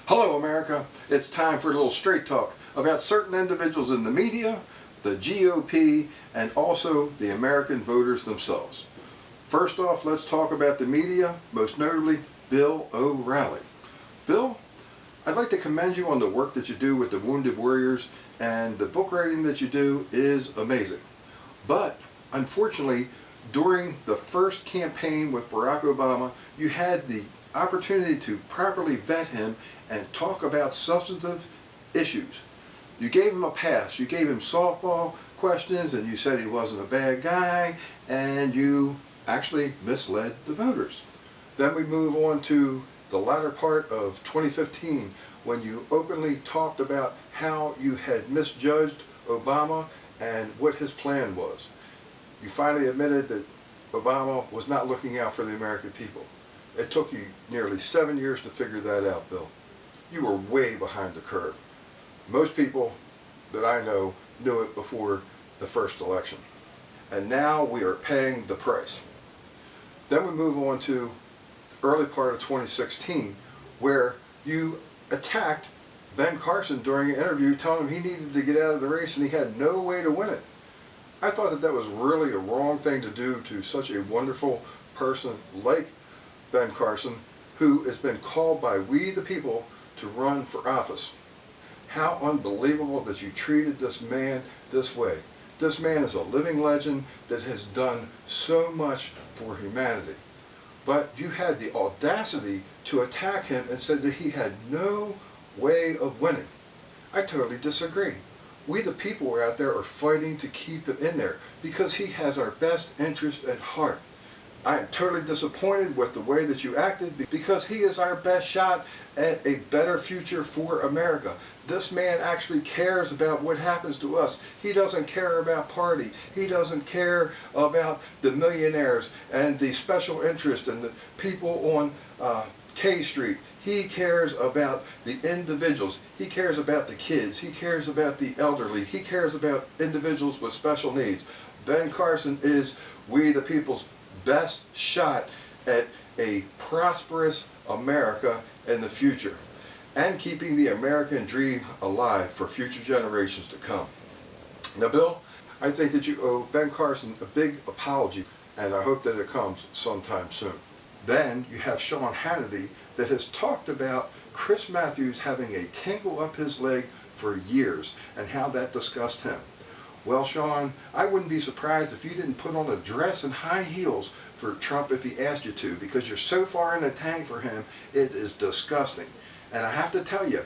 Hello America, it's time for a little straight talk about certain individuals in the media, the GOP, and also the American voters themselves. First off, let's talk about the media, most notably Bill O'Reilly. Bill, I'd like to commend you on the work that you do with the Wounded Warriors, and the book writing that you do is amazing. But unfortunately, during the first campaign with Barack Obama, you had the opportunity to properly vet him and talk about substantive issues. You gave him a pass. You gave him softball questions and you said he wasn't a bad guy, and you actually misled the voters. Then we move on to the latter part of 2015 when you openly talked about how you had misjudged Obama and what his plan was. You finally admitted that Obama was not looking out for the American people. It took you nearly 7 years to figure that out, Bill. You were way behind the curve. Most people that I know knew it before the first election. And now we are paying the price. Then we move on to the early part of 2016 where you attacked Ben Carson during an interview telling him he needed to get out of the race and he had no way to win it. I thought that that was really a wrong thing to do to such a wonderful person like Ben Carson, who has been called by we the people to run for office. How unbelievable that you treated this man this way. This man is a living legend that has done so much for humanity. But you had the audacity to attack him and said that he had no way of winning. I totally disagree. We the people out there are fighting to keep him in there because he has our best interest at heart. I am totally disappointed with the way that you acted because he is our best shot at a better future for America. This man actually cares about what happens to us. He doesn't care about party. He doesn't care about the millionaires and the special interest and the people on K Street. He cares about the individuals. He cares about the kids. He cares about the elderly. He cares about individuals with special needs. Ben Carson is we the people's best shot at a prosperous America in the future and keeping the American dream alive for future generations to come. Now, Bill, I think that you owe Ben Carson a big apology, and I hope that it comes sometime soon. Then you have Sean Hannity that has talked about Chris Matthews having a tinkle up his leg for years and how that disgusted him. Well, Sean, I wouldn't be surprised if you didn't put on a dress and high heels for Trump if he asked you to, because you're so far in the tank for him, it is disgusting. And I have to tell you,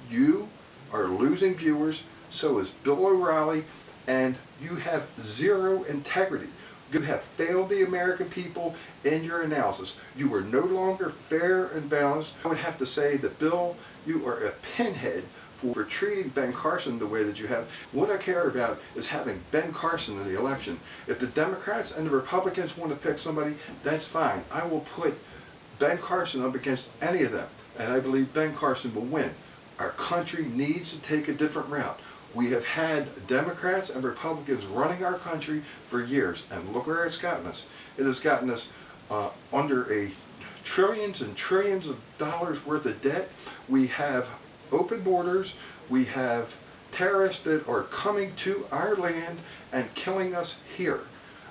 you are losing viewers, so is Bill O'Reilly, and you have zero integrity. You have failed the American people in your analysis. You are no longer fair and balanced. I would have to say that, Bill, you are a pinhead for treating Ben Carson the way that you have. What I care about is having Ben Carson in the election. If the Democrats and the Republicans want to pick somebody, that's fine. I will put Ben Carson up against any of them, and I believe Ben Carson will win. Our country needs to take a different route. We have had Democrats and Republicans running our country for years, and look where it's gotten us. It has gotten us under a trillions and trillions of dollars worth of debt. We have open borders. We have terrorists that are coming to our land and killing us here.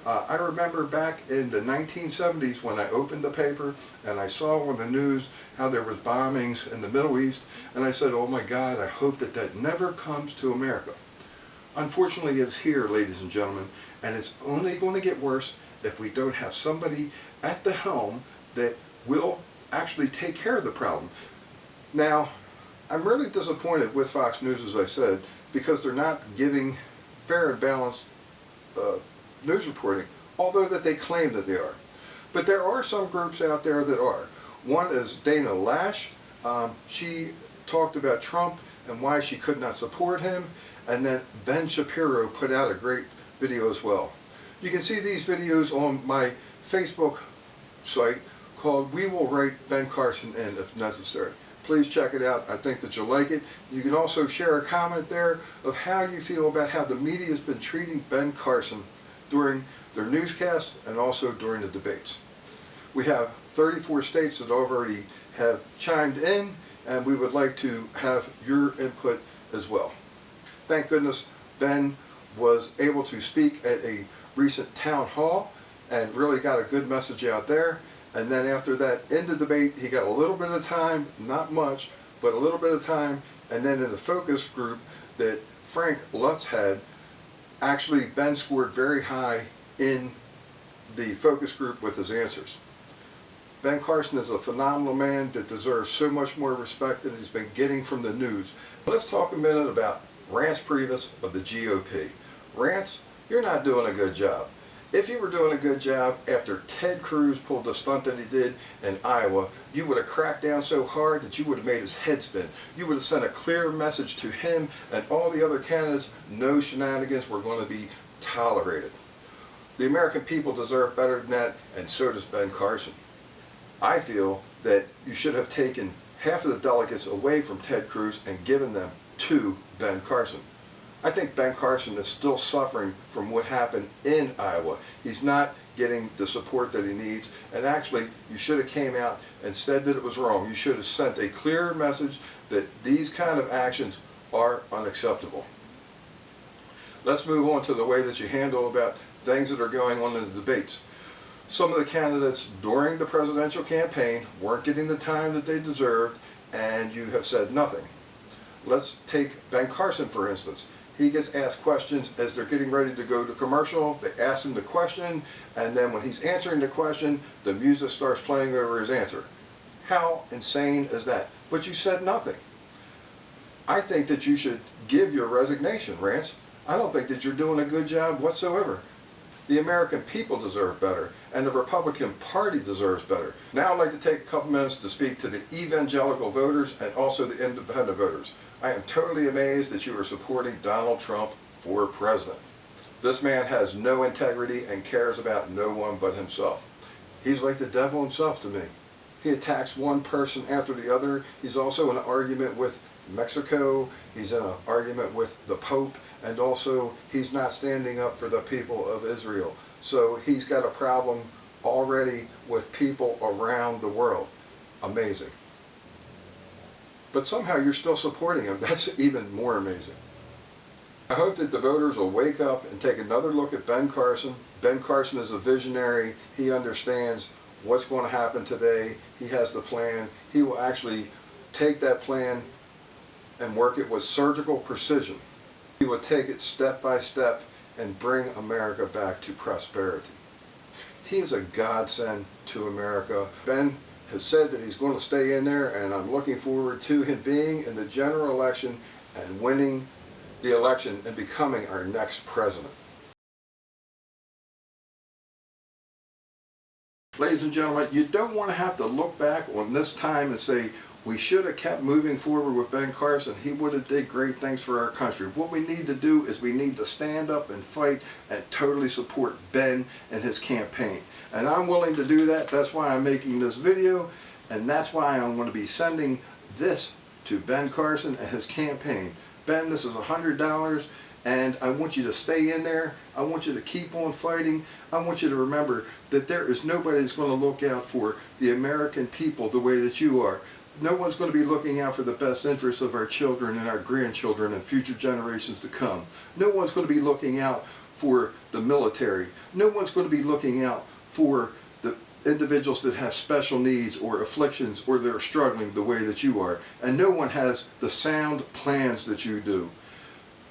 I remember back in the 1970s when I opened the paper and I saw on the news how there was bombings in the Middle East, and I said, oh my God, I hope that that never comes to America. Unfortunately, it's here, ladies and gentlemen, and it's only going to get worse if we don't have somebody at the helm that will actually take care of the problem. Now, I'm really disappointed with Fox News, as I said, because they're not giving fair and balanced news reporting, although that they claim that they are. But there are some groups out there that are. One is Dana Lash. She talked about Trump and why she could not support him, and then Ben Shapiro put out a great video as well. You can see these videos on my Facebook site called We Will Write Ben Carson In If Necessary. Please check it out. I think that you'll like it. You can also share a comment there of how you feel about how the media has been treating Ben Carson during their newscasts and also during the debates. We have 34 states that already have chimed in and we would like to have your input as well. Thank goodness Ben was able to speak at a recent town hall and really got a good message out there. And then after that, in the debate, he got a little bit of time, not much, but a little bit of time. And then in the focus group that Frank Lutz had, actually Ben scored very high in the focus group with his answers. Ben Carson is a phenomenal man that deserves so much more respect than he's been getting from the news. Let's talk a minute about Rance Priebus of the GOP. Rance, you're not doing a good job. If you were doing a good job after Ted Cruz pulled the stunt that he did in Iowa, you would have cracked down so hard that you would have made his head spin. You would have sent a clear message to him and all the other candidates: no shenanigans were going to be tolerated. The American people deserve better than that, and so does Ben Carson. I feel that you should have taken half of the delegates away from Ted Cruz and given them to Ben Carson. I think Ben Carson is still suffering from what happened in Iowa. He's not getting the support that he needs, and actually you should have came out and said that it was wrong. You should have sent a clear message that these kind of actions are unacceptable. Let's move on to the way that you handle about things that are going on in the debates. Some of the candidates during the presidential campaign weren't getting the time that they deserved, and you have said nothing. Let's take Ben Carson, for instance. He gets asked questions as they're getting ready to go to commercial. They ask him the question, and then when he's answering the question, the music starts playing over his answer. How insane is that? But you said nothing. I think that you should give your resignation, Rance. I don't think that you're doing a good job whatsoever. The American people deserve better, and the Republican Party deserves better. Now I'd like to take a couple minutes to speak to the evangelical voters and also the independent voters. I am totally amazed that you are supporting Donald Trump for president. This man has no integrity and cares about no one but himself. He's like the devil himself to me. He attacks one person after the other. He's also in an argument with Mexico. He's in an argument with the Pope. And also, he's not standing up for the people of Israel. So he's got a problem already with people around the world. Amazing. But somehow you're still supporting him. That's even more amazing. I hope that the voters will wake up and take another look at Ben Carson. Ben Carson is a visionary. He understands what's going to happen today. He has the plan. He will actually take that plan and work it with surgical precision. He will take it step by step and bring America back to prosperity. He is a godsend to America. Ben has said that he's going to stay in there, and I'm looking forward to him being in the general election and winning the election and becoming our next president. Ladies and gentlemen, you don't want to have to look back on this time and say, we should have kept moving forward with Ben Carson. He would have did great things for our country. What we need to do is we need to stand up and fight and totally support Ben and his campaign. And I'm willing to do that. That's why I'm making this video, and that's why I'm going to be sending this to Ben Carson and his campaign. Ben, this is $100, and I want you to stay in there. I want you to keep on fighting. I want you to remember that there is nobody that's going to look out for the American people the way that you are. No one's going to be looking out for the best interests of our children and our grandchildren and future generations to come. No one's going to be looking out for the military. No one's going to be looking out for the individuals that have special needs or afflictions or that are struggling the way that you are. And no one has the sound plans that you do.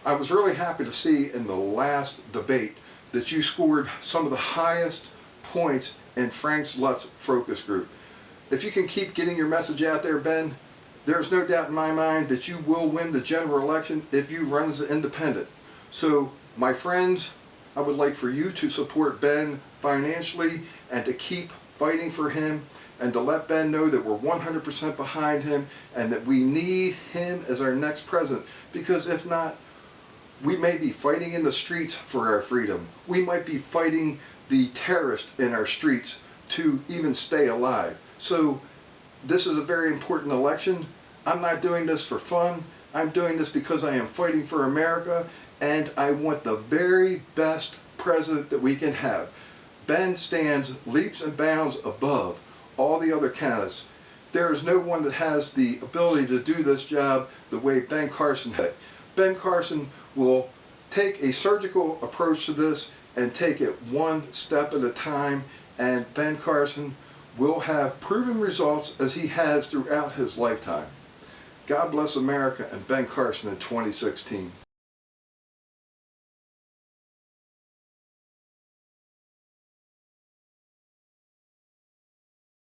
I was really happy to see in the last debate that you scored some of the highest points in Frank Lutz's focus group. If you can keep getting your message out there, Ben, there's no doubt in my mind that you will win the general election if you run as an independent. So, my friends, I would like for you to support Ben financially and to keep fighting for him and to let Ben know that we're 100% behind him and that we need him as our next president. Because if not, we may be fighting in the streets for our freedom. We might be fighting the terrorists in our streets to even stay alive. So this is a very important election. I'm not doing this for fun. I'm doing this because I am fighting for America, and I want the very best president that we can have. Ben stands leaps and bounds above all the other candidates. There is no one that has the ability to do this job the way Ben Carson had. Ben Carson will take a surgical approach to this and take it one step at a time, and Ben Carson will have proven results as he has throughout his lifetime. God bless America and Ben Carson in 2016.